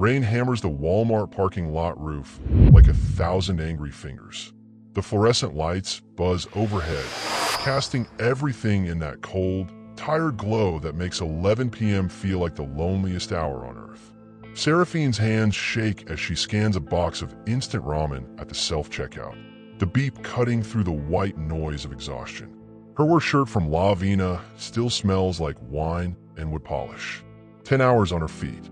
Rain hammers the Walmart parking lot roof like 1,000 angry fingers. The fluorescent lights buzz overhead, casting everything in that cold, tired glow that makes 11 p.m. feel like the loneliest hour on Earth. Seraphine's hands shake as she scans a box of instant ramen at the self-checkout, the beep cutting through the white noise of exhaustion. Her work shirt from La Vina still smells like wine and wood polish. 10 hours on her feet.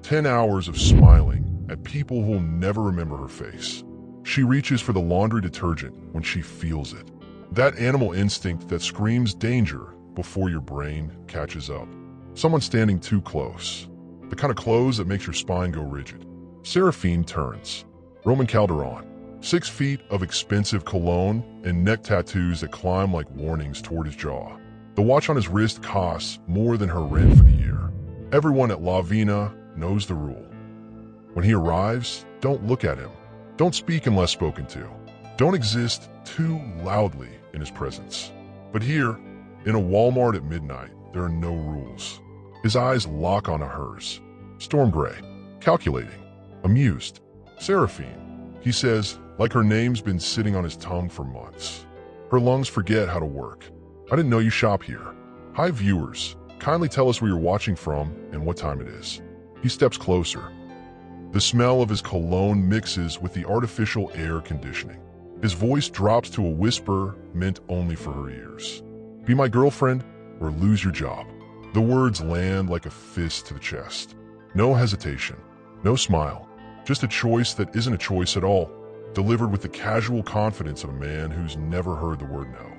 10 hours of smiling at people who'll never remember her face. She reaches for the laundry detergent when she feels it. That animal instinct that screams danger before your brain catches up. Someone standing too close. The kind of close that makes your spine go rigid. Seraphine turns. Roman Calderon. 6 feet of expensive cologne and neck tattoos that climb like warnings toward his jaw. The watch on his wrist costs more than her rent for the year. Everyone at La Vina knows the rule. When he arrives, don't look at him. Don't speak unless spoken to. Don't exist too loudly in his presence. But here, in a Walmart at midnight, there are no rules. His eyes lock onto hers. Storm gray, calculating, amused. Seraphine, he says, like her name's been sitting on his tongue for months. Her lungs forget how to work. I didn't know you shop here. Hi viewers, kindly tell us where you're watching from and what time it is. He steps closer. The smell of his cologne mixes with the artificial air conditioning. His voice drops to a whisper meant only for her ears. Be my girlfriend or lose your job. The words land like a fist to the chest. No hesitation, no smile, just a choice that isn't a choice at all, delivered with the casual confidence of a man who's never heard the word no.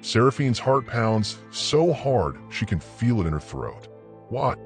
Seraphine's heart pounds so hard she can feel it in her throat. What?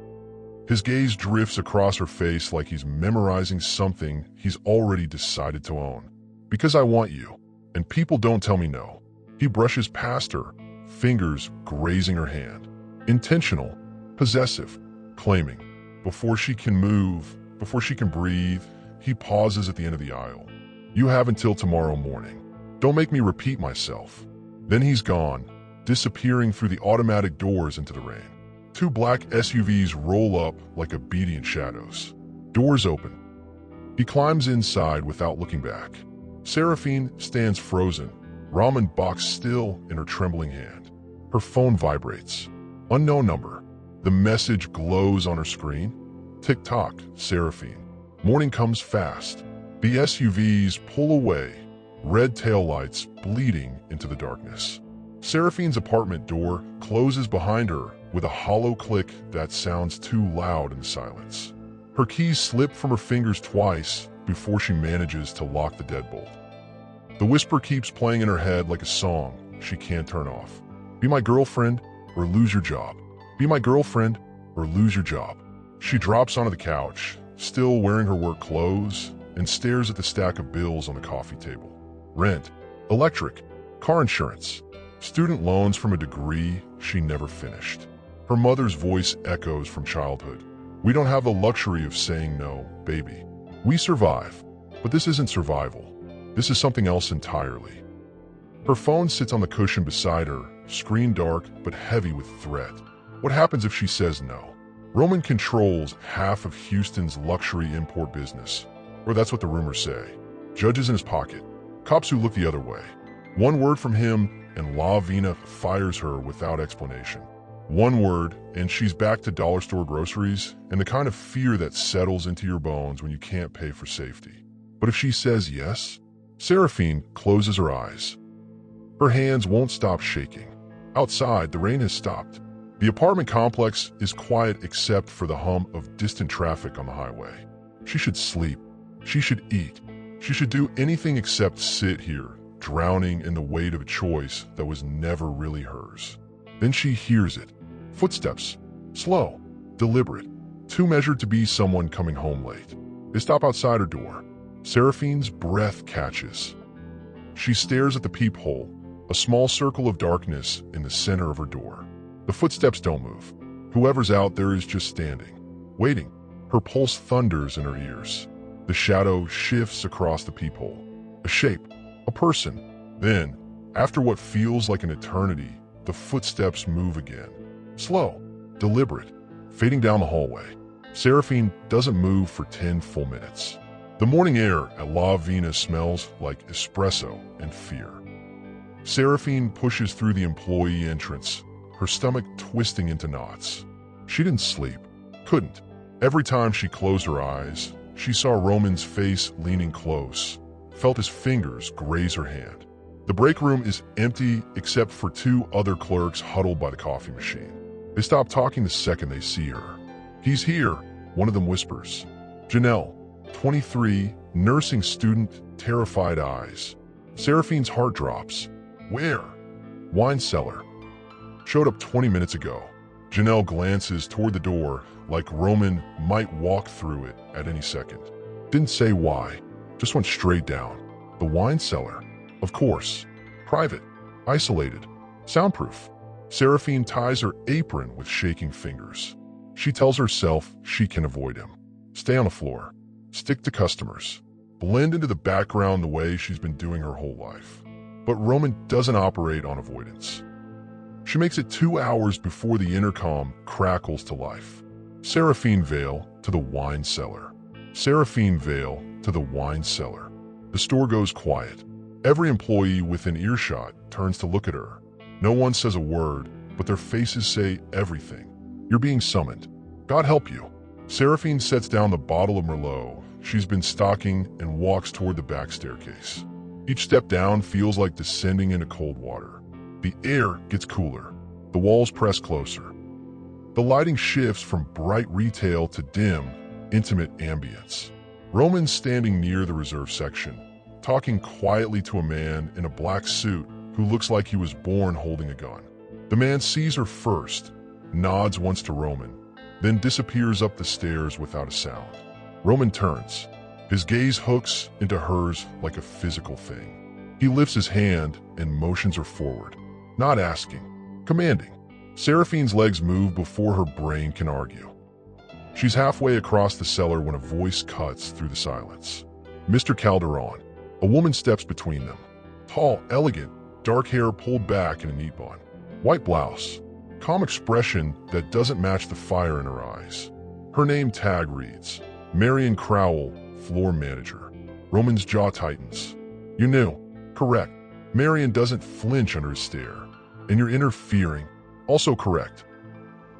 His gaze drifts across her face like he's memorizing something he's already decided to own. Because I want you, and people don't tell me no. He brushes past her, fingers grazing her hand. Intentional, possessive, claiming. Before she can move, before she can breathe, he pauses at the end of the aisle. You have until tomorrow morning. Don't make me repeat myself. Then he's gone, disappearing through the automatic doors into the rain. 2 black SUVs roll up like obedient shadows. Doors open. He climbs inside without looking back. Seraphine stands frozen, ramen box still in her trembling hand. Her phone vibrates. Unknown number. The message glows on her screen. Tick-tock, Seraphine. Morning comes fast. The SUVs pull away, red taillights bleeding into the darkness. Seraphine's apartment door closes behind her with a hollow click that sounds too loud in the silence. Her keys slip from her fingers twice before she manages to lock the deadbolt. The whisper keeps playing in her head like a song she can't turn off. Be my girlfriend or lose your job. Be my girlfriend or lose your job. She drops onto the couch, still wearing her work clothes, and stares at the stack of bills on the coffee table. Rent, electric, car insurance, student loans from a degree she never finished. Her mother's voice echoes from childhood. We don't have the luxury of saying no, baby. We survive, but this isn't survival. This is something else entirely. Her phone sits on the cushion beside her, screen dark but heavy with threat. What happens if she says no? Roman controls half of Houston's luxury import business, or that's what the rumors say. Judges in his pocket, cops who look the other way. One word from him and La Vina fires her without explanation. One word and she's back to dollar store groceries and the kind of fear that settles into your bones when you can't pay for safety. But if she says yes, Seraphine closes her eyes. Her hands won't stop shaking. Outside, the rain has stopped. The apartment complex is quiet except for the hum of distant traffic on the highway. She should sleep. She should eat. She should do anything except sit here, drowning in the weight of a choice that was never really hers. Then she hears it. Footsteps. Slow. Deliberate. Too measured to be someone coming home late. They stop outside her door. Seraphine's breath catches. She stares at the peephole, a small circle of darkness in the center of her door. The footsteps don't move. Whoever's out there is just standing, waiting. Her pulse thunders in her ears. The shadow shifts across the peephole. A shape, a person. Then, after what feels like an eternity, the footsteps move again. Slow, deliberate, fading down the hallway. Seraphine doesn't move for 10 full minutes. The morning air at La Vina smells like espresso and fear. Seraphine pushes through the employee entrance, her stomach twisting into knots. She didn't sleep. Couldn't. Every time she closed her eyes, she saw Roman's face leaning close, felt his fingers graze her hand. The break room is empty except for two other clerks huddled by the coffee machine. They stop talking the second they see her. "He's here," one of them whispers. Janelle, 23, nursing student, terrified eyes. Seraphine's heart drops. "Where?" "Wine cellar. Showed up 20 minutes ago." Janelle glances toward the door like Roman might walk through it at any second. Didn't say why, just went straight down. The wine cellar. Of course. Private. Isolated. Soundproof. Seraphine ties her apron with shaking fingers. She tells herself she can avoid him. Stay on the floor. Stick to customers. Blend into the background the way she's been doing her whole life. But Roman doesn't operate on avoidance. She makes it 2 hours before the intercom crackles to life. Seraphine Vale to the wine cellar. Seraphine Vale to the wine cellar. The store goes quiet. Every employee within earshot turns to look at her. No one says a word, but their faces say everything. "You're being summoned. God help you." Seraphine sets down the bottle of Merlot she's been stocking and walks toward the back staircase. Each step down feels like descending into cold water. The air gets cooler. The walls press closer. The lighting shifts from bright retail to dim, intimate ambience. Roman's standing near the reserve section, talking quietly to a man in a black suit who looks like he was born holding a gun. The man sees her first, nods once to Roman, then disappears up the stairs without a sound. Roman turns. His gaze hooks into hers like a physical thing. He lifts his hand and motions her forward, not asking, commanding. Seraphine's legs move before her brain can argue. She's halfway across the cellar when a voice cuts through the silence. "Mr. Calderon." A woman steps between them. Tall, elegant, dark hair pulled back in a neat bun. White blouse. Calm expression that doesn't match the fire in her eyes. Her name tag reads, Marion Crowell, floor manager. Roman's jaw tightens. "You knew." "Correct." Marion doesn't flinch under his stare. "And you're interfering." "Also correct."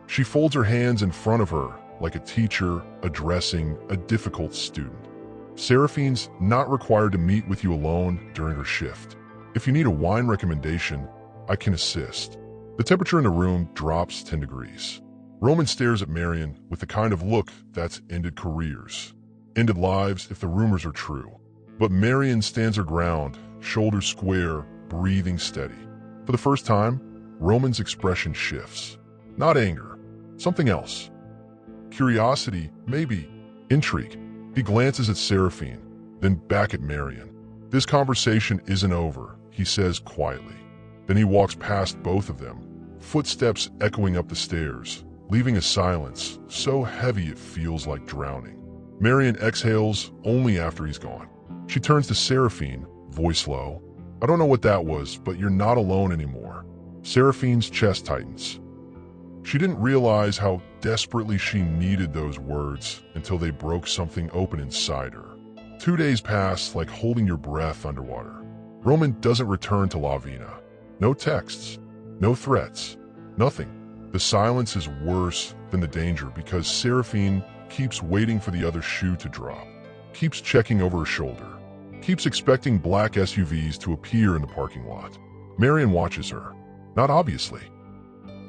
She folds her hands in front of her like a teacher addressing a difficult student. "Seraphine's not required to meet with you alone during her shift. If you need a wine recommendation, I can assist." The temperature in the room drops 10 degrees. Roman stares at Marion with the kind of look that's ended careers, ended lives if the rumors are true. But Marion stands her ground, shoulders square, breathing steady. For the first time, Roman's expression shifts. Not anger, something else. Curiosity, maybe. Intrigue. He glances at Seraphine, then back at Marion. "This conversation isn't over," he says quietly. Then he walks past both of them, footsteps echoing up the stairs, leaving a silence so heavy it feels like drowning. Marion exhales only after he's gone. She turns to Seraphine, voice low. "I don't know what that was, but you're not alone anymore." Seraphine's chest tightens. She didn't realize how desperately she needed those words until they broke something open inside her. 2 days pass like holding your breath underwater. Roman doesn't return to La Vina. No texts, no threats, nothing. The silence is worse than the danger because Seraphine keeps waiting for the other shoe to drop, keeps checking over her shoulder, keeps expecting black SUVs to appear in the parking lot. Marion watches her, not obviously.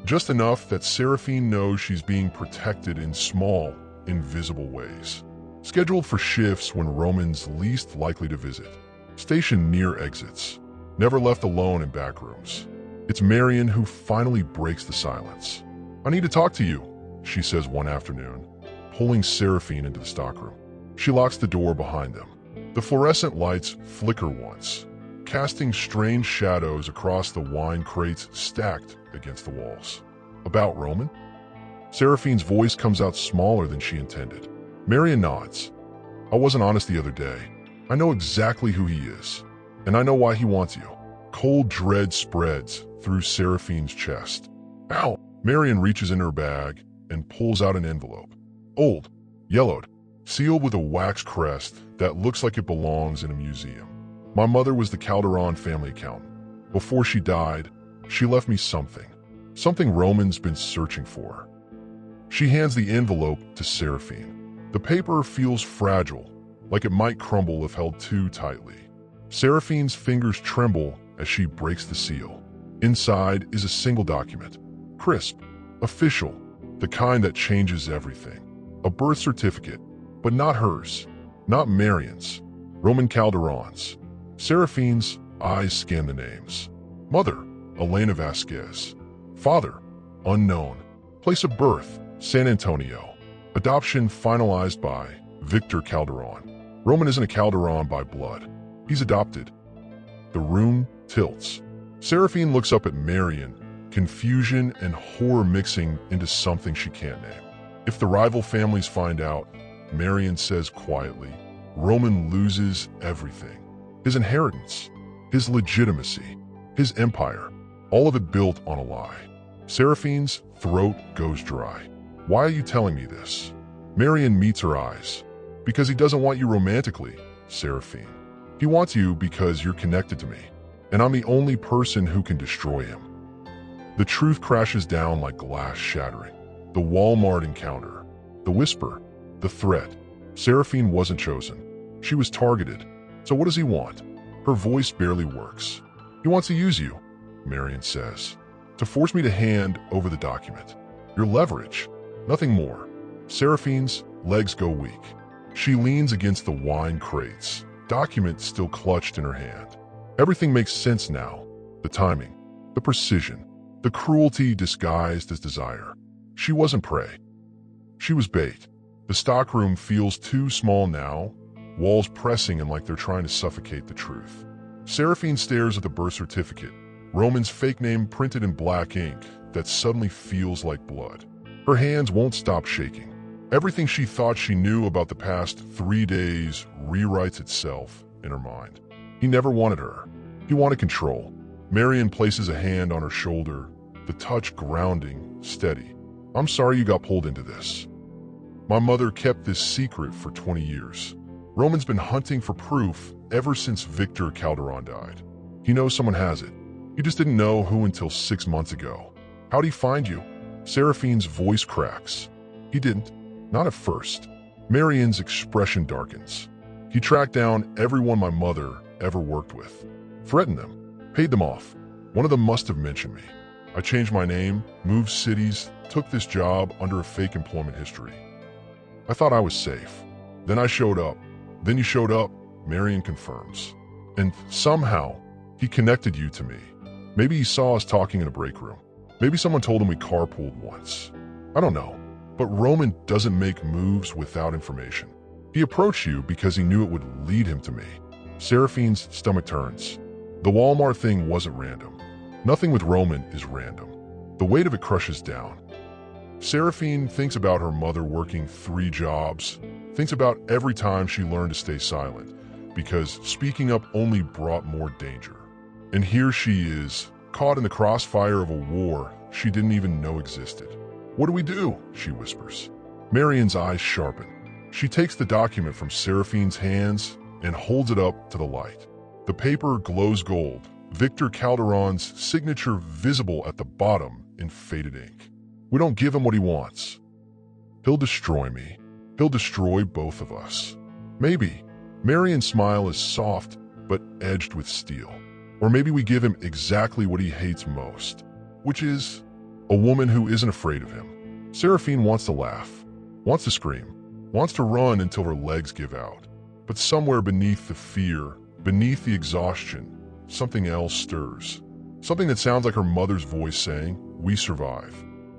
Just enough that Seraphine knows she's being protected in small, invisible ways. Scheduled for shifts when Roman's least likely to visit. Stationed near exits. Never left alone in back rooms. It's Marion who finally breaks the silence. "I need to talk to you," she says one afternoon, pulling Seraphine into the stockroom. She locks the door behind them. The fluorescent lights flicker once, casting strange shadows across the wine crates stacked against the walls. "About Roman?" Seraphine's voice comes out smaller than she intended. Marion nods. "I wasn't honest the other day. I know exactly who he is, and I know why he wants you." Cold dread spreads through Seraphine's chest. "Ow!" Marion reaches in her bag and pulls out an envelope. Old, yellowed, sealed with a wax crest that looks like it belongs in a museum. My mother was the Calderon family accountant. Before she died, she left me something Roman's been searching for. She hands the envelope to Seraphine. The paper feels fragile, like it might crumble if held too tightly. Seraphine's fingers tremble as she breaks the seal. Inside is a single document, crisp, official, the kind that changes everything. A birth certificate, but not hers, not Marion's, Roman Calderon's. Seraphine's eyes scan the names. Mother, Elena Vasquez. Father, unknown. Place of birth, San Antonio. Adoption finalized by Victor Calderon. Roman isn't a Calderon by blood. He's adopted. The room tilts. Seraphine looks up at Marion, confusion and horror mixing into something she can't name. If the rival families find out, Marion says quietly, Roman loses everything. His inheritance, his legitimacy, his empire, all of it built on a lie. Seraphine's throat goes dry. Why are you telling me this? Marion meets her eyes. Because he doesn't want you romantically, Seraphine. He wants you because you're connected to me, and I'm the only person who can destroy him. The truth crashes down like glass shattering. The Walmart encounter, the whisper, the threat. Seraphine wasn't chosen. She was targeted. So what does he want? Her voice barely works. He wants to use you, Marion says, to force me to hand over the document. Your leverage, nothing more. Seraphine's legs go weak. She leans against the wine crates, document still clutched in her hand. Everything makes sense now. The timing, the precision, the cruelty disguised as desire. She wasn't prey. She was bait. The stockroom feels too small now, walls pressing in like they're trying to suffocate the truth. Seraphine stares at the birth certificate, Roman's fake name printed in black ink that suddenly feels like blood. Her hands won't stop shaking. Everything she thought she knew about the past 3 days rewrites itself in her mind. He never wanted her. He wanted control. Marion places a hand on her shoulder, the touch grounding, steady. I'm sorry you got pulled into this. My mother kept this secret for 20 years. Roman's been hunting for proof ever since Victor Calderon died. He knows someone has it. He just didn't know who until 6 months ago. How'd he find you? Seraphine's voice cracks. He didn't. Not at first. Marion's expression darkens. He tracked down everyone my mother ever worked with. Threatened them. Paid them off. One of them must have mentioned me. I changed my name, moved cities, took this job under a fake employment history. I thought I was safe. Then I showed up. Then you showed up, Marion confirms. And somehow, he connected you to me. Maybe he saw us talking in a break room. Maybe someone told him we carpooled once. I don't know. But Roman doesn't make moves without information. He approached you because he knew it would lead him to me. Seraphine's stomach turns. The Walmart thing wasn't random. Nothing with Roman is random. The weight of it crushes down. Seraphine thinks about her mother working 3 jobs, thinks about every time she learned to stay silent, because speaking up only brought more danger. And here she is, caught in the crossfire of a war she didn't even know existed. What do we do? She whispers. Marion's eyes sharpen. She takes the document from Seraphine's hands and holds it up to the light. The paper glows gold, Victor Calderon's signature visible at the bottom in faded ink. We don't give him what he wants. He'll destroy me. He'll destroy both of us. Maybe. Marion's smile is soft but edged with steel. Or maybe we give him exactly what he hates most, which is a woman who isn't afraid of him. Seraphine wants to laugh, wants to scream, wants to run until her legs give out. But somewhere beneath the fear, beneath the exhaustion, something else stirs. Something that sounds like her mother's voice saying, "We survive."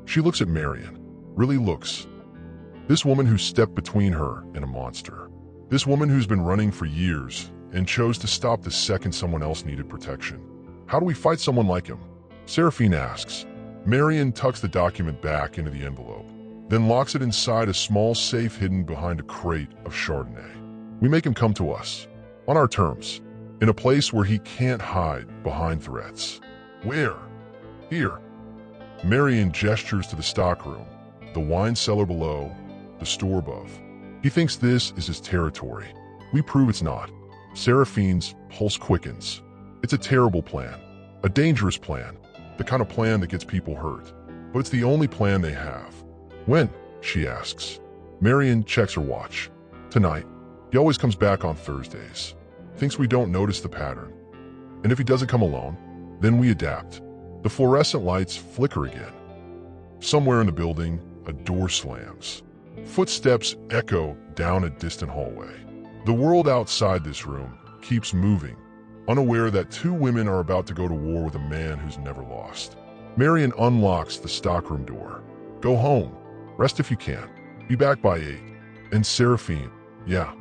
She looks at Marion, really looks. This woman who stepped between her and a monster. This woman who's been running for years and chose to stop the second someone else needed protection. How do we fight someone like him? Seraphine asks. Marion tucks the document back into the envelope, then locks it inside a small safe hidden behind a crate of Chardonnay. We make him come to us, on our terms, in a place where he can't hide behind threats. Where? Here. Marion gestures to the stockroom, the wine cellar below, the store above. He thinks this is his territory. We prove it's not. Seraphine's pulse quickens. It's a terrible plan. A dangerous plan. The kind of plan that gets people hurt. But it's the only plan they have. When? She asks. Marion checks her watch. Tonight. He always comes back on Thursdays. Thinks we don't notice the pattern. And if he doesn't come alone, then we adapt. The fluorescent lights flicker again. Somewhere in the building, a door slams. Footsteps echo down a distant hallway. The world outside this room keeps moving, unaware that two women are about to go to war with a man who's never lost. Marion unlocks the stockroom door. Go home. Rest if you can. Be back by 8. And Seraphine, yeah.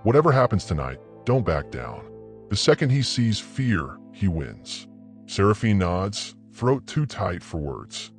Whatever happens tonight, don't back down. The second he sees fear, he wins. Seraphine nods, throat too tight for words.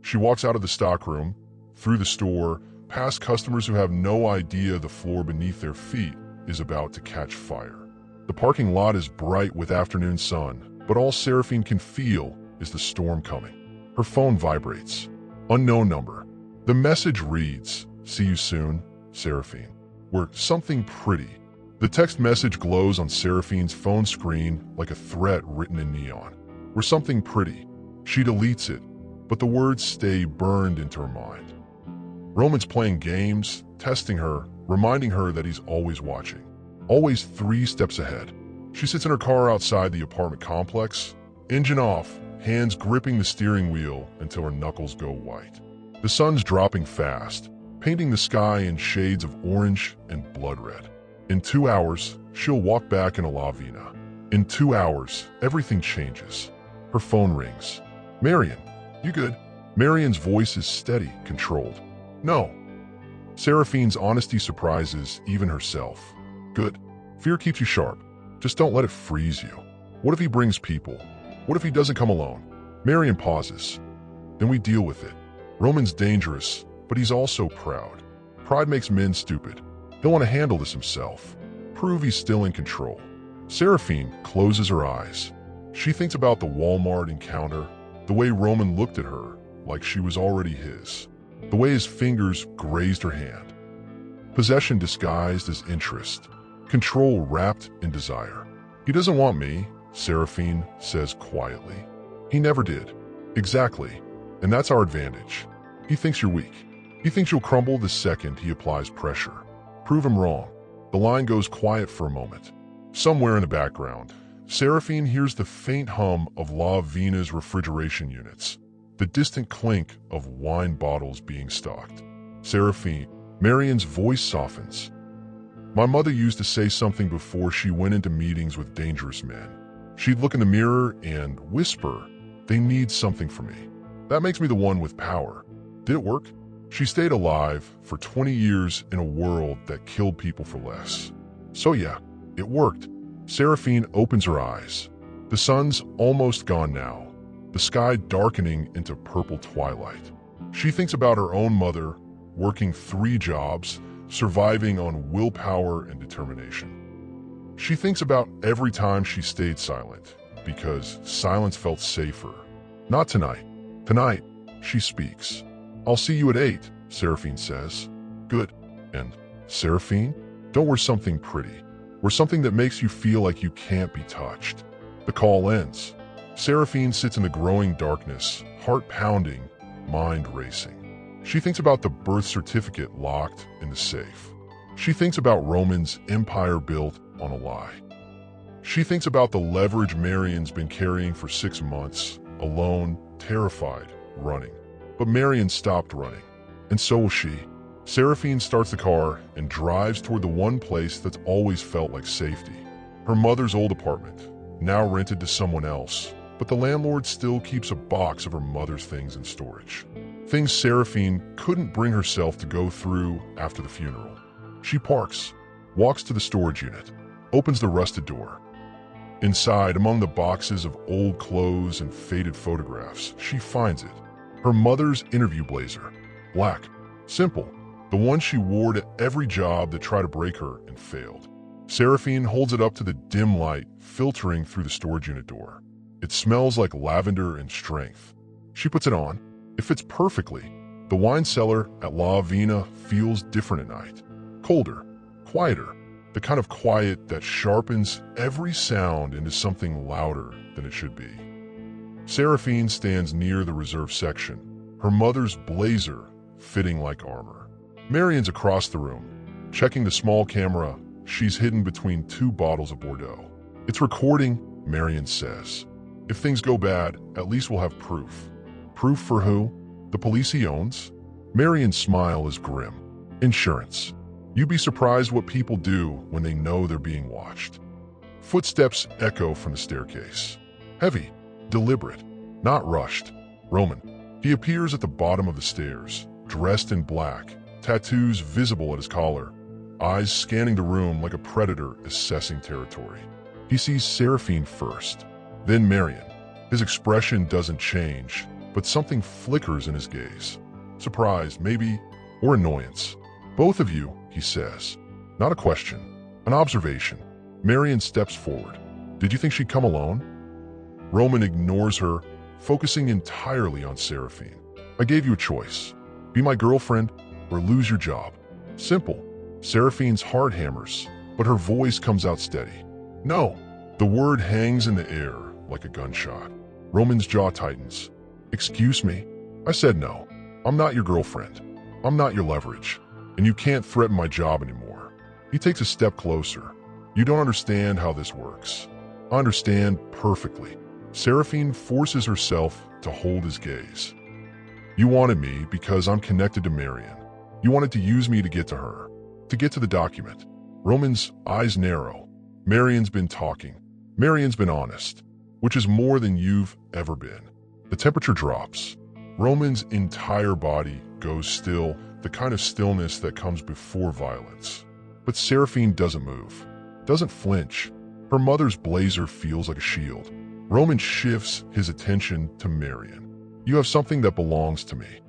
She walks out of the stockroom, through the store, past customers who have no idea the floor beneath their feet is about to catch fire. The parking lot is bright with afternoon sun, but all Seraphine can feel is the storm coming. Her phone vibrates. Unknown number. The message reads, "See you soon, Seraphine." We're something pretty. The text message glows on Seraphine's phone screen like a threat written in neon. We're something pretty. She deletes it, but the words stay burned into her mind. Roman's playing games, testing her, reminding her that he's always watching. Always 3 steps ahead. She sits in her car outside the apartment complex, engine off, hands gripping the steering wheel until her knuckles go white. The sun's dropping fast, painting the sky in shades of orange and blood red. In 2 hours, she'll walk back in a La Vina. In 2 hours, everything changes. Her phone rings. Marion, you good? Marion's voice is steady, controlled. No. Seraphine's honesty surprises even herself. Good. Fear keeps you sharp. Just don't let it freeze you. What if he brings people? What if he doesn't come alone? Marion pauses. Then we deal with it. Roman's dangerous, but he's also proud. Pride makes men stupid. He'll want to handle this himself. Prove he's still in control. Seraphine closes her eyes. She thinks about the Walmart encounter, the way Roman looked at her like she was already his, the way his fingers grazed her hand. Possession disguised as interest, control wrapped in desire. He doesn't want me, Seraphine says quietly. He never did. Exactly. And that's our advantage. He thinks you're weak. He thinks you'll crumble the second he applies pressure. Prove him wrong. The line goes quiet for a moment. Somewhere in the background, Seraphine hears the faint hum of La Vina's refrigeration units, the distant clink of wine bottles being stocked. Seraphine, Marion's voice softens. My mother used to say something before she went into meetings with dangerous men. She'd look in the mirror and whisper, "They need something from me." That makes me the one with power. Did it work? She stayed alive for 20 years in a world that killed people for less. So yeah, it worked. Seraphine opens her eyes. The sun's almost gone now, the sky darkening into purple twilight. She thinks about her own mother, working 3 jobs, surviving on willpower and determination. She thinks about every time she stayed silent, because silence felt safer. Not tonight. Tonight, she speaks. I'll see you at 8, Seraphine says. Good. And, Seraphine, don't wear something pretty. Wear something that makes you feel like you can't be touched. The call ends. Seraphine sits in the growing darkness, heart pounding, mind racing. She thinks about the birth certificate locked in the safe. She thinks about Roman's empire built on a lie. She thinks about the leverage Marion's been carrying for 6 months, alone, terrified, running. But Marion stopped running, and so will she. Seraphine starts the car and drives toward the one place that's always felt like safety. Her mother's old apartment, now rented to someone else, but the landlord still keeps a box of her mother's things in storage. Things Seraphine couldn't bring herself to go through after the funeral. She parks, walks to the storage unit, opens the rusted door. Inside, among the boxes of old clothes and faded photographs, she finds it. Her mother's interview blazer. Black. Simple. The one she wore to every job that tried to break her and failed. Seraphine holds it up to the dim light filtering through the storage unit door. It smells like lavender and strength. She puts it on. It fits perfectly. The wine cellar at La Vina feels different at night. colder, quieter, the kind of quiet that sharpens every sound into something louder than it should be. Seraphine stands near the reserve section, her mother's blazer fitting like armor. Marian's across the room, checking the small camera she's hidden between 2 bottles of Bordeaux. "It's recording," Marian says. "If things go bad, at least we'll have proof." "Proof for who? The police he owns?" Marian's smile is grim. "Insurance. You'd be surprised what people do when they know they're being watched." Footsteps echo from the staircase. Heavy, deliberate, not rushed. Roman. He appears at the bottom of the stairs, dressed in black, tattoos visible at his collar, eyes scanning the room like a predator assessing territory. He sees Seraphine first, then Marian. His expression doesn't change, but something flickers in his gaze. Surprise, maybe, or annoyance. "Both of you," he says. Not a question, an observation. Marian steps forward. "Did you think she'd come alone?" Roman ignores her, focusing entirely on Seraphine. "I gave you a choice. Be my girlfriend or lose your job. Simple." Seraphine's heart hammers, but her voice comes out steady. "No." The word hangs in the air like a gunshot. Roman's jaw tightens. "Excuse me? I said no. I'm not your girlfriend. I'm not your leverage. And you can't threaten my job anymore." He takes a step closer. "You don't understand how this works." "I understand perfectly." Seraphine forces herself to hold his gaze. "You wanted me because I'm connected to Marian. You wanted to use me to get to her, to get to the document." Roman's eyes narrow. Marian's been talking. Marian's been honest, which is more than you've ever been. The temperature drops. Roman's entire body goes still, the kind of stillness that comes before violence. But Seraphine doesn't move, doesn't flinch. Her mother's blazer feels like a shield. Roman shifts his attention to Marian. "You have something that belongs to me."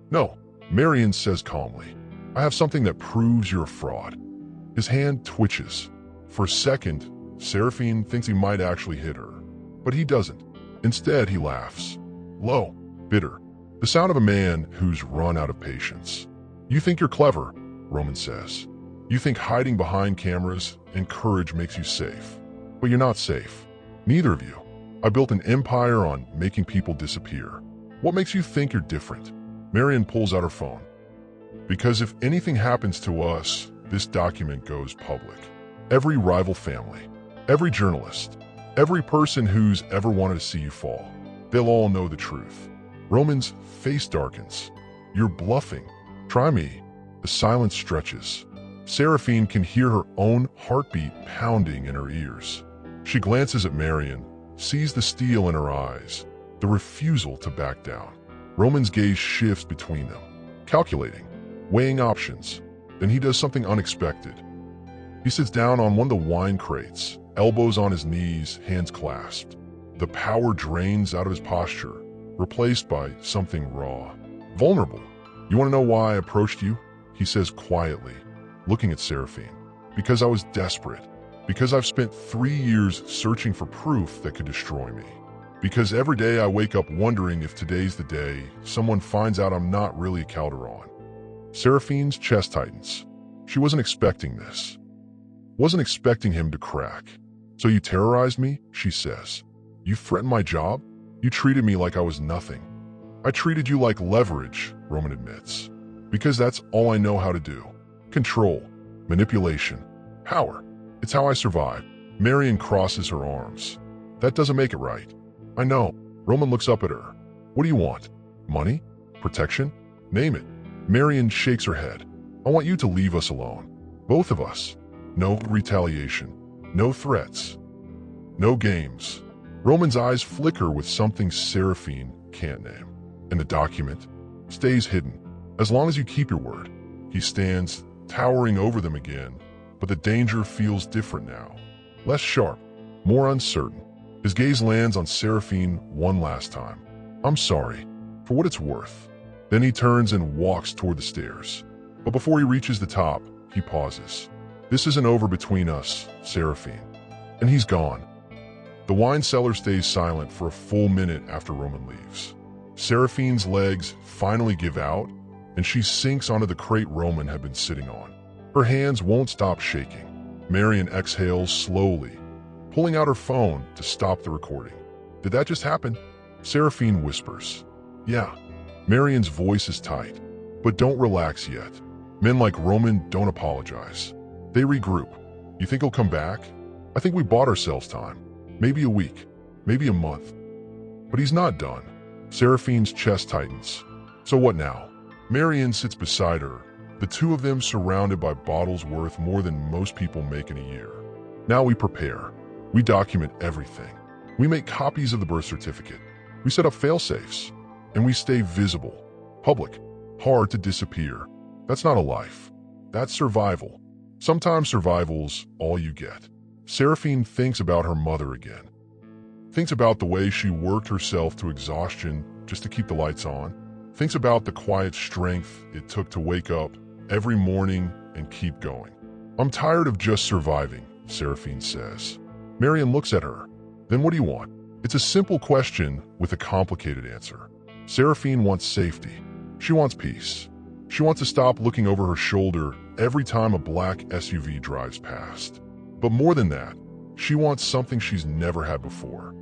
"No," Marian says calmly. "I have something that proves you're a fraud." His hand twitches. For a second, Seraphine thinks he might actually hit her. But he doesn't. Instead, he laughs. Low, bitter. The sound of a man who's run out of patience. "You think you're clever," Roman says. "You think hiding behind cameras and courage makes you safe. But you're not safe. Neither of you. I built an empire on making people disappear. What makes you think you're different?" Marian pulls out her phone. "Because if anything happens to us, this document goes public. Every rival family, every journalist, every person who's ever wanted to see you fall, they'll all know the truth." Roman's face darkens. "You're bluffing. Try me." The silence stretches. Seraphine can hear her own heartbeat pounding in her ears. She glances at Marian, sees the steel in her eyes, the refusal to back down. Roman's gaze shifts between them, calculating, weighing options. Then he does something unexpected. He sits down on one of the wine crates, elbows on his knees, hands clasped. The power drains out of his posture, replaced by something raw, vulnerable. "You want to know why I approached you?" he says quietly, looking at Seraphine. "Because I was desperate. Because I've spent 3 years searching for proof that could destroy me. Because every day I wake up wondering if today's the day someone finds out I'm not really a Calderon." Seraphine's chest tightens. She wasn't expecting this. Wasn't expecting him to crack. "So you terrorized me," she says. "You threatened my job? You treated me like I was nothing." "I treated you like leverage," Roman admits. "Because that's all I know how to do. Control, manipulation, power. It's how I survive." Marian crosses her arms. "That doesn't make it right." "I know." Roman looks up at her. "What do you want? Money? Protection? Name it." Marian shakes her head. "I want you to leave us alone. Both of us. No retaliation. No threats. No games." Roman's eyes flicker with something Seraphine can't name. "And the document stays hidden. As long as you keep your word." He stands, towering over them again, but the danger feels different now. Less sharp, more uncertain. His gaze lands on Seraphine one last time. "I'm sorry, for what it's worth." Then he turns and walks toward the stairs. But before he reaches the top, he pauses. "This isn't over between us, Seraphine." And he's gone. The wine cellar stays silent for a full minute after Roman leaves. Seraphine's legs finally give out, and she sinks onto the crate Roman had been sitting on. Her hands won't stop shaking. Marion exhales slowly, pulling out her phone to stop the recording. Did that just happen? Seraphine whispers. Yeah. Marion's voice is tight. But don't relax yet. Men like Roman don't apologize. They regroup. You think he'll come back? I think we bought ourselves time. Maybe a week. Maybe a month. But he's not done. Seraphine's chest tightens. So what now? Marion sits beside her, the two of them surrounded by bottles worth more than most people make in a year. Now we prepare. We document everything. We make copies of the birth certificate. We set up fail-safes. And we stay visible, public, hard to disappear. That's not a life. That's survival. Sometimes survival's all you get. Seraphine thinks about her mother again. Thinks about the way she worked herself to exhaustion just to keep the lights on. Thinks about the quiet strength it took to wake up every morning and keep going. I'm tired of just surviving, Seraphine says. Marion looks at her. Then what do you want? It's a simple question with a complicated answer. Seraphine wants safety. She wants peace. She wants to stop looking over her shoulder every time a black SUV drives past. But more than that, she wants something she's never had before.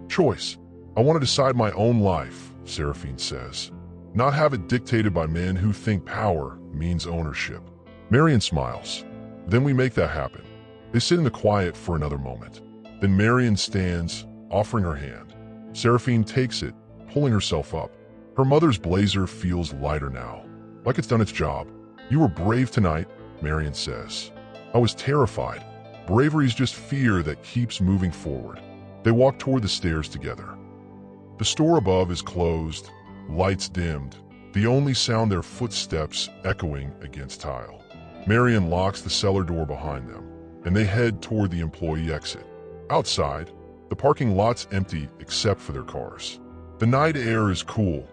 Choice. I want to decide my own life, Seraphine says. Not have it dictated by men who think power means ownership. Marion smiles. Then we make that happen. They sit in the quiet for another moment. Then Marion stands, offering her hand. Seraphine takes it, pulling herself up. Her mother's blazer feels lighter now, like it's done its job. You were brave tonight, Marion says. I was terrified. Bravery's just fear that keeps moving forward. They walk toward the stairs together. The store above is closed, lights dimmed, the only sound their footsteps echoing against tile. Marion locks the cellar door behind them, and they head toward the employee exit. Outside, the parking lot's empty except for their cars. The night air is cool,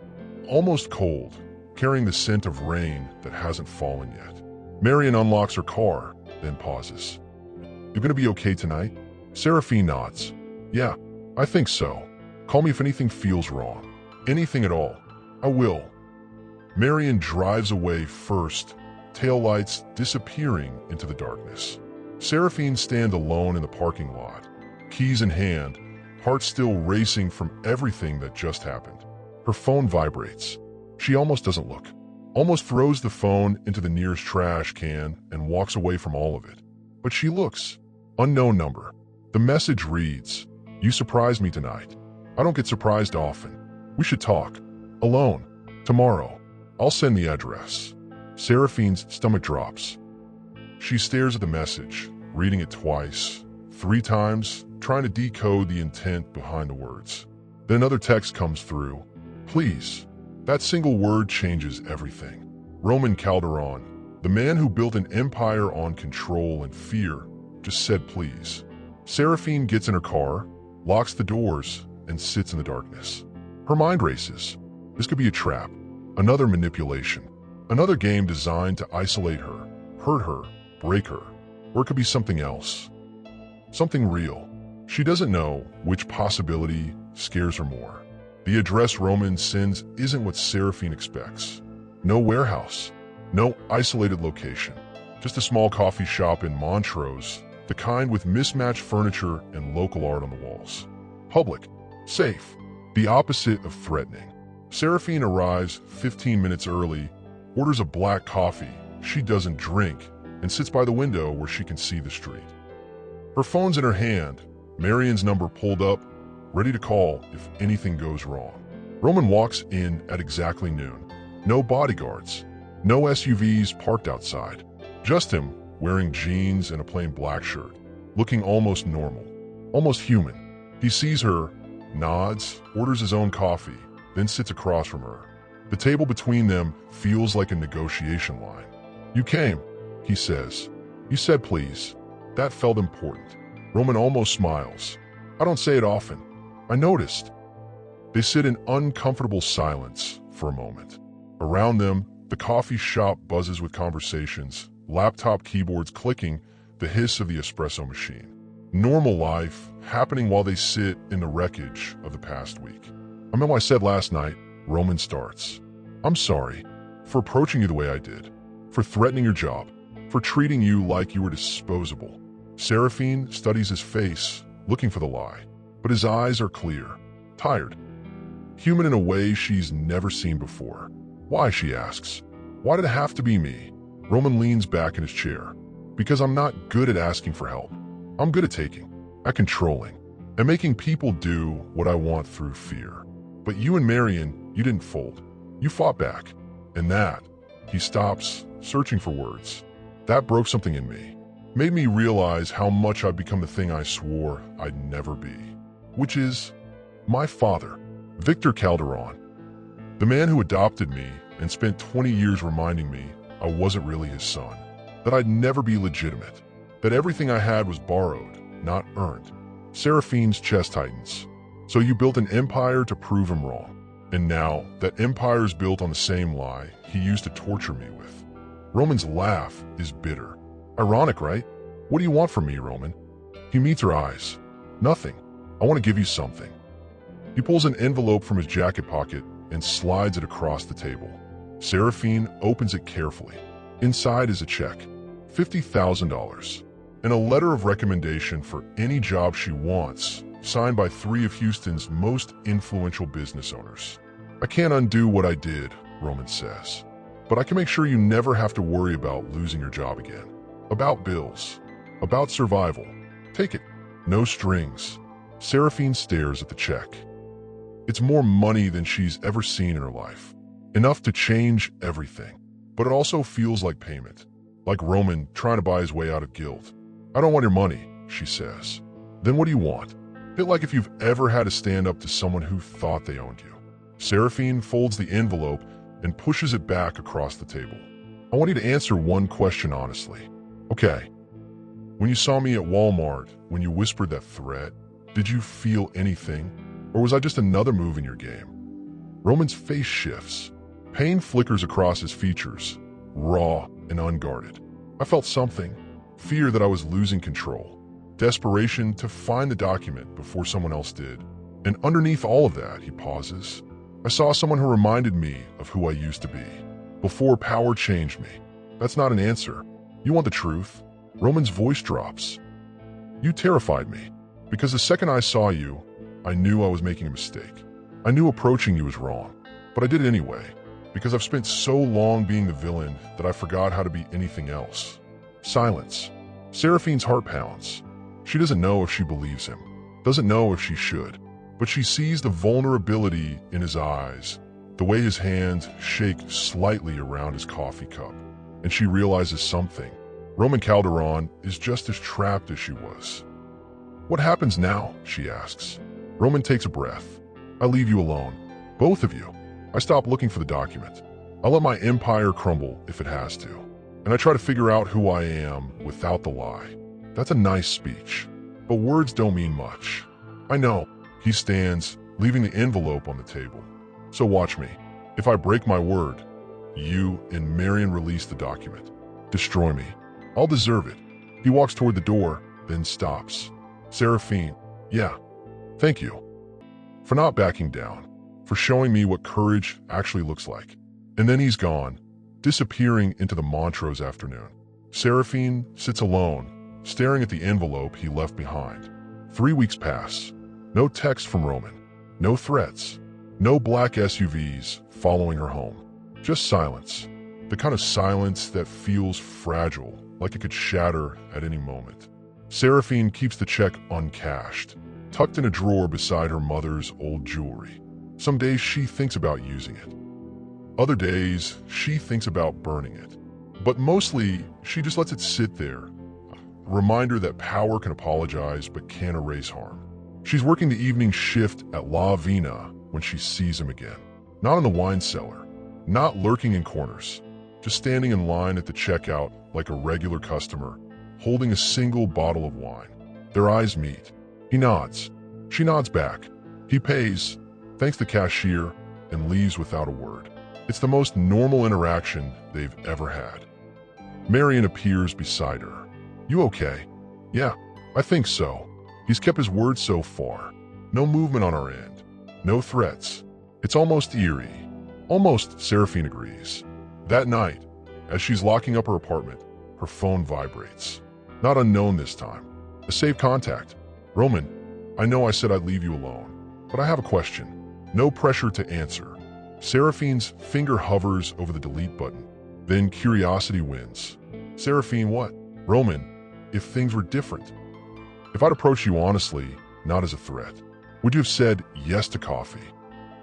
almost cold, carrying the scent of rain that hasn't fallen yet. Marion unlocks her car, then pauses. You gonna be okay tonight? Seraphine nods. Yeah, I think so. Call me if anything feels wrong. Anything at all. I will. Marion drives away first, taillights disappearing into the darkness. Seraphine stands alone in the parking lot, keys in hand, heart still racing from everything that just happened. Her phone vibrates. She almost doesn't look. Almost throws the phone into the nearest trash can and walks away from all of it. But she looks. Unknown number. The message reads, "You surprised me tonight. I don't get surprised often. We should talk. Alone. Tomorrow. I'll send the address." Seraphine's stomach drops. She stares at the message, reading it twice, 3 times, trying to decode the intent behind the words. Then another text comes through. Please. That single word changes everything. Roman Calderon, the man who built an empire on control and fear, just said please. Seraphine gets in her car, locks the doors, and sits in the darkness. Her mind races. This could be a trap, another manipulation, another game designed to isolate her, hurt her, break her. Or it could be something else. Something real. She doesn't know which possibility scares her more. The address Roman sends isn't what Seraphine expects. No warehouse. No isolated location. Just a small coffee shop in Montrose, the kind with mismatched furniture and local art on the walls. Public. Safe. The opposite of threatening. Seraphine arrives 15 minutes early, orders a black coffee she doesn't drink, and sits by the window where she can see the street. Her phone's in her hand, Marion's number pulled up, ready to call if anything goes wrong. Roman walks in at exactly noon. No bodyguards, no SUVs parked outside. Just him, wearing jeans and a plain black shirt, looking almost normal, almost human. He sees her, nods, orders his own coffee, then sits across from her. The table between them feels like a negotiation line. You came, he says. You said please. That felt important. Roman almost smiles. I don't say it often. I noticed. They sit in uncomfortable silence for a moment. Around them, the coffee shop buzzes with conversations, laptop keyboards clicking, the hiss of the espresso machine. Normal life happening while they sit in the wreckage of the past week. I know I said last night, Roman starts. I'm sorry for approaching you the way I did, for threatening your job, for treating you like you were disposable. Seraphine studies his face, looking for the lie, but his eyes are clear, tired, human in a way she's never seen before. Why, she asks. Why did it have to be me? Roman leans back in his chair. Because I'm not good at asking for help. I'm good at taking, at controlling, and making people do what I want through fear. But you and Marion, you didn't fold. You fought back. And that, he stops, searching for words. That broke something in me. Made me realize how much I've become the thing I swore I'd never be. Which is my father, Victor Calderon. The man who adopted me and spent 20 years reminding me I wasn't really his son. That I'd never be legitimate. That everything I had was borrowed, not earned. Seraphine's chest tightens. So you built an empire to prove him wrong. And now, that empire is built on the same lie he used to torture me with. Roman's laugh is bitter. Ironic, right? What do you want from me, Roman? He meets her eyes. Nothing. I want to give you something. He pulls an envelope from his jacket pocket and slides it across the table. Seraphine opens it carefully. Inside is a check, $50,000, and a letter of recommendation for any job she wants, signed by 3 of Houston's most influential business owners. I can't undo what I did, Roman says, but I can make sure you never have to worry about losing your job again. About bills, about survival. Take it. No strings. Seraphine stares at the check. It's more money than she's ever seen in her life. Enough to change everything. But it also feels like payment. Like Roman trying to buy his way out of guilt. I don't want your money, she says. Then what do you want? Bit like if you've ever had to stand up to someone who thought they owned you. Seraphine folds the envelope and pushes it back across the table. I want you to answer one question honestly. Okay. When you saw me at Walmart, when you whispered that threat, did you feel anything? Or was I just another move in your game? Roman's face shifts. Pain flickers across his features, raw and unguarded. I felt something. Fear that I was losing control. Desperation to find the document before someone else did. And underneath all of that, he pauses. I saw someone who reminded me of who I used to be. Before power changed me. That's not an answer. You want the truth? Roman's voice drops. You terrified me. Because the second I saw you, I knew I was making a mistake. I knew approaching you was wrong. But I did it anyway. Because I've spent so long being the villain that I forgot how to be anything else. Silence. Seraphine's heart pounds. She doesn't know if she believes him. Doesn't know if she should. But she sees the vulnerability in his eyes. The way his hands shake slightly around his coffee cup. And she realizes something. Roman Calderon is just as trapped as she was. What happens now? She asks. Roman takes a breath. I leave you alone. Both of you. I stop looking for the document. I let my empire crumble if it has to. And I try to figure out who I am without the lie. That's a nice speech. But words don't mean much. I know. He stands, leaving the envelope on the table. So watch me. If I break my word, you and Marion release the document. Destroy me. I'll deserve it. He walks toward the door, then stops. Seraphine, yeah, thank you. For not backing down. For showing me what courage actually looks like. And then he's gone, disappearing into the Montrose afternoon. Seraphine sits alone, staring at the envelope he left behind. 3 weeks pass. No text from Roman. No threats. No black SUVs following her home. Just silence. The kind of silence that feels fragile, like it could shatter at any moment. Seraphine keeps the check uncashed, tucked in a drawer beside her mother's old jewelry. Some days she thinks about using it. Other days, she thinks about burning it. But mostly, she just lets it sit there. A reminder that power can apologize but can't erase harm. She's working the evening shift at La Vina when she sees him again. Not in the wine cellar. Not lurking in corners. Just standing in line at the checkout like a regular customer, holding a single bottle of wine. Their eyes meet. He nods. She nods back. He pays, thanks the cashier, and leaves without a word. It's the most normal interaction they've ever had. Marion appears beside her. You okay? Yeah, I think so. He's kept his word so far. No movement on our end. No threats. It's almost eerie. Almost, Seraphine agrees. That night, as she's locking up her apartment, her phone vibrates. Not unknown this time. A saved contact. Roman, I know I said I'd leave you alone, but I have a question. No pressure to answer. Seraphine's finger hovers over the delete button. Then curiosity wins. Seraphine, what? Roman, if things were different. If I'd approached you honestly, not as a threat, would you have said yes to coffee?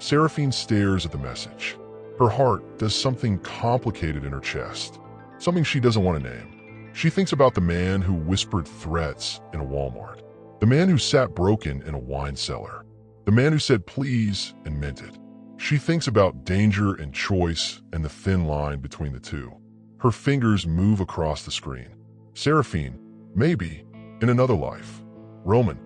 Seraphine stares at the message. Her heart does something complicated in her chest. Something she doesn't want to name. She thinks about the man who whispered threats in a Walmart. The man who sat broken in a wine cellar. The man who said please and meant it. She thinks about danger and choice and the thin line between the two. Her fingers move across the screen. Seraphine, maybe, in another life. Roman,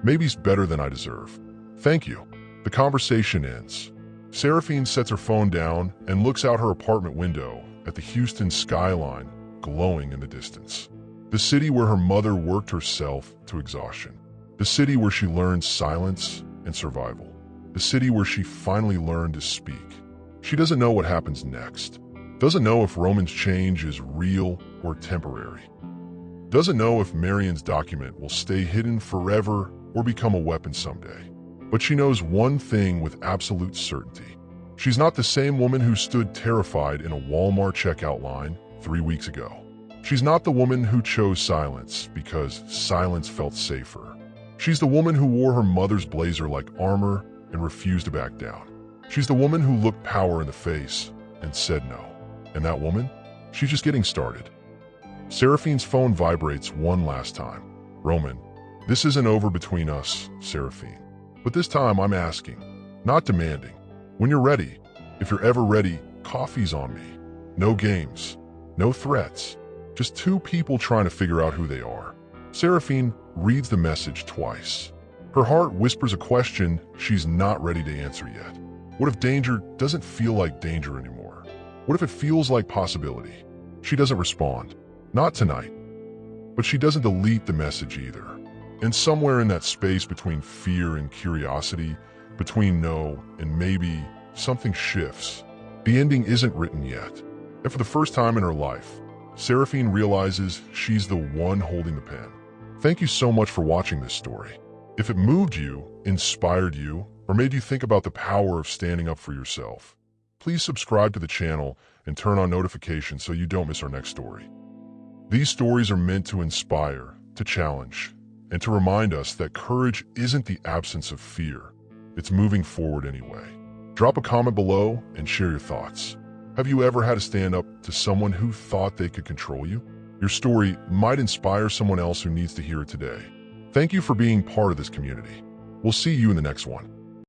maybe's better than I deserve. Thank you. The conversation ends. Seraphine sets her phone down and looks out her apartment window at the Houston skyline glowing in the distance. The city where her mother worked herself to exhaustion. The city where she learned silence and survival. The city where she finally learned to speak. She doesn't know what happens next. Doesn't know if Roman's change is real or temporary. Doesn't know if Marion's document will stay hidden forever or become a weapon someday. But she knows one thing with absolute certainty. She's not the same woman who stood terrified in a Walmart checkout line 3 weeks ago. She's not the woman who chose silence because silence felt safer. She's the woman who wore her mother's blazer like armor and refused to back down. She's the woman who looked power in the face and said no. And that woman? She's just getting started. Seraphine's phone vibrates one last time. Roman, this isn't over between us, Seraphine. But this time I'm asking, not demanding. When you're ready, if you're ever ready, coffee's on me. No games, no threats, just two people trying to figure out who they are. Seraphine reads the message twice. Her heart whispers a question she's not ready to answer yet. What if danger doesn't feel like danger anymore? What if it feels like possibility? She doesn't respond. Not tonight. But she doesn't delete the message either. And somewhere in that space between fear and curiosity, between no and maybe, something shifts. The ending isn't written yet. And for the first time in her life, Seraphine realizes she's the one holding the pen. Thank you so much for watching this story. If it moved you, inspired you, or made you think about the power of standing up for yourself, please subscribe to the channel and turn on notifications so you don't miss our next story. These stories are meant to inspire, to challenge, and to remind us that courage isn't the absence of fear. It's moving forward anyway. Drop a comment below and share your thoughts. Have you ever had to stand up to someone who thought they could control you? Your story might inspire someone else who needs to hear it today. Thank you for being part of this community. We'll see you in the next one.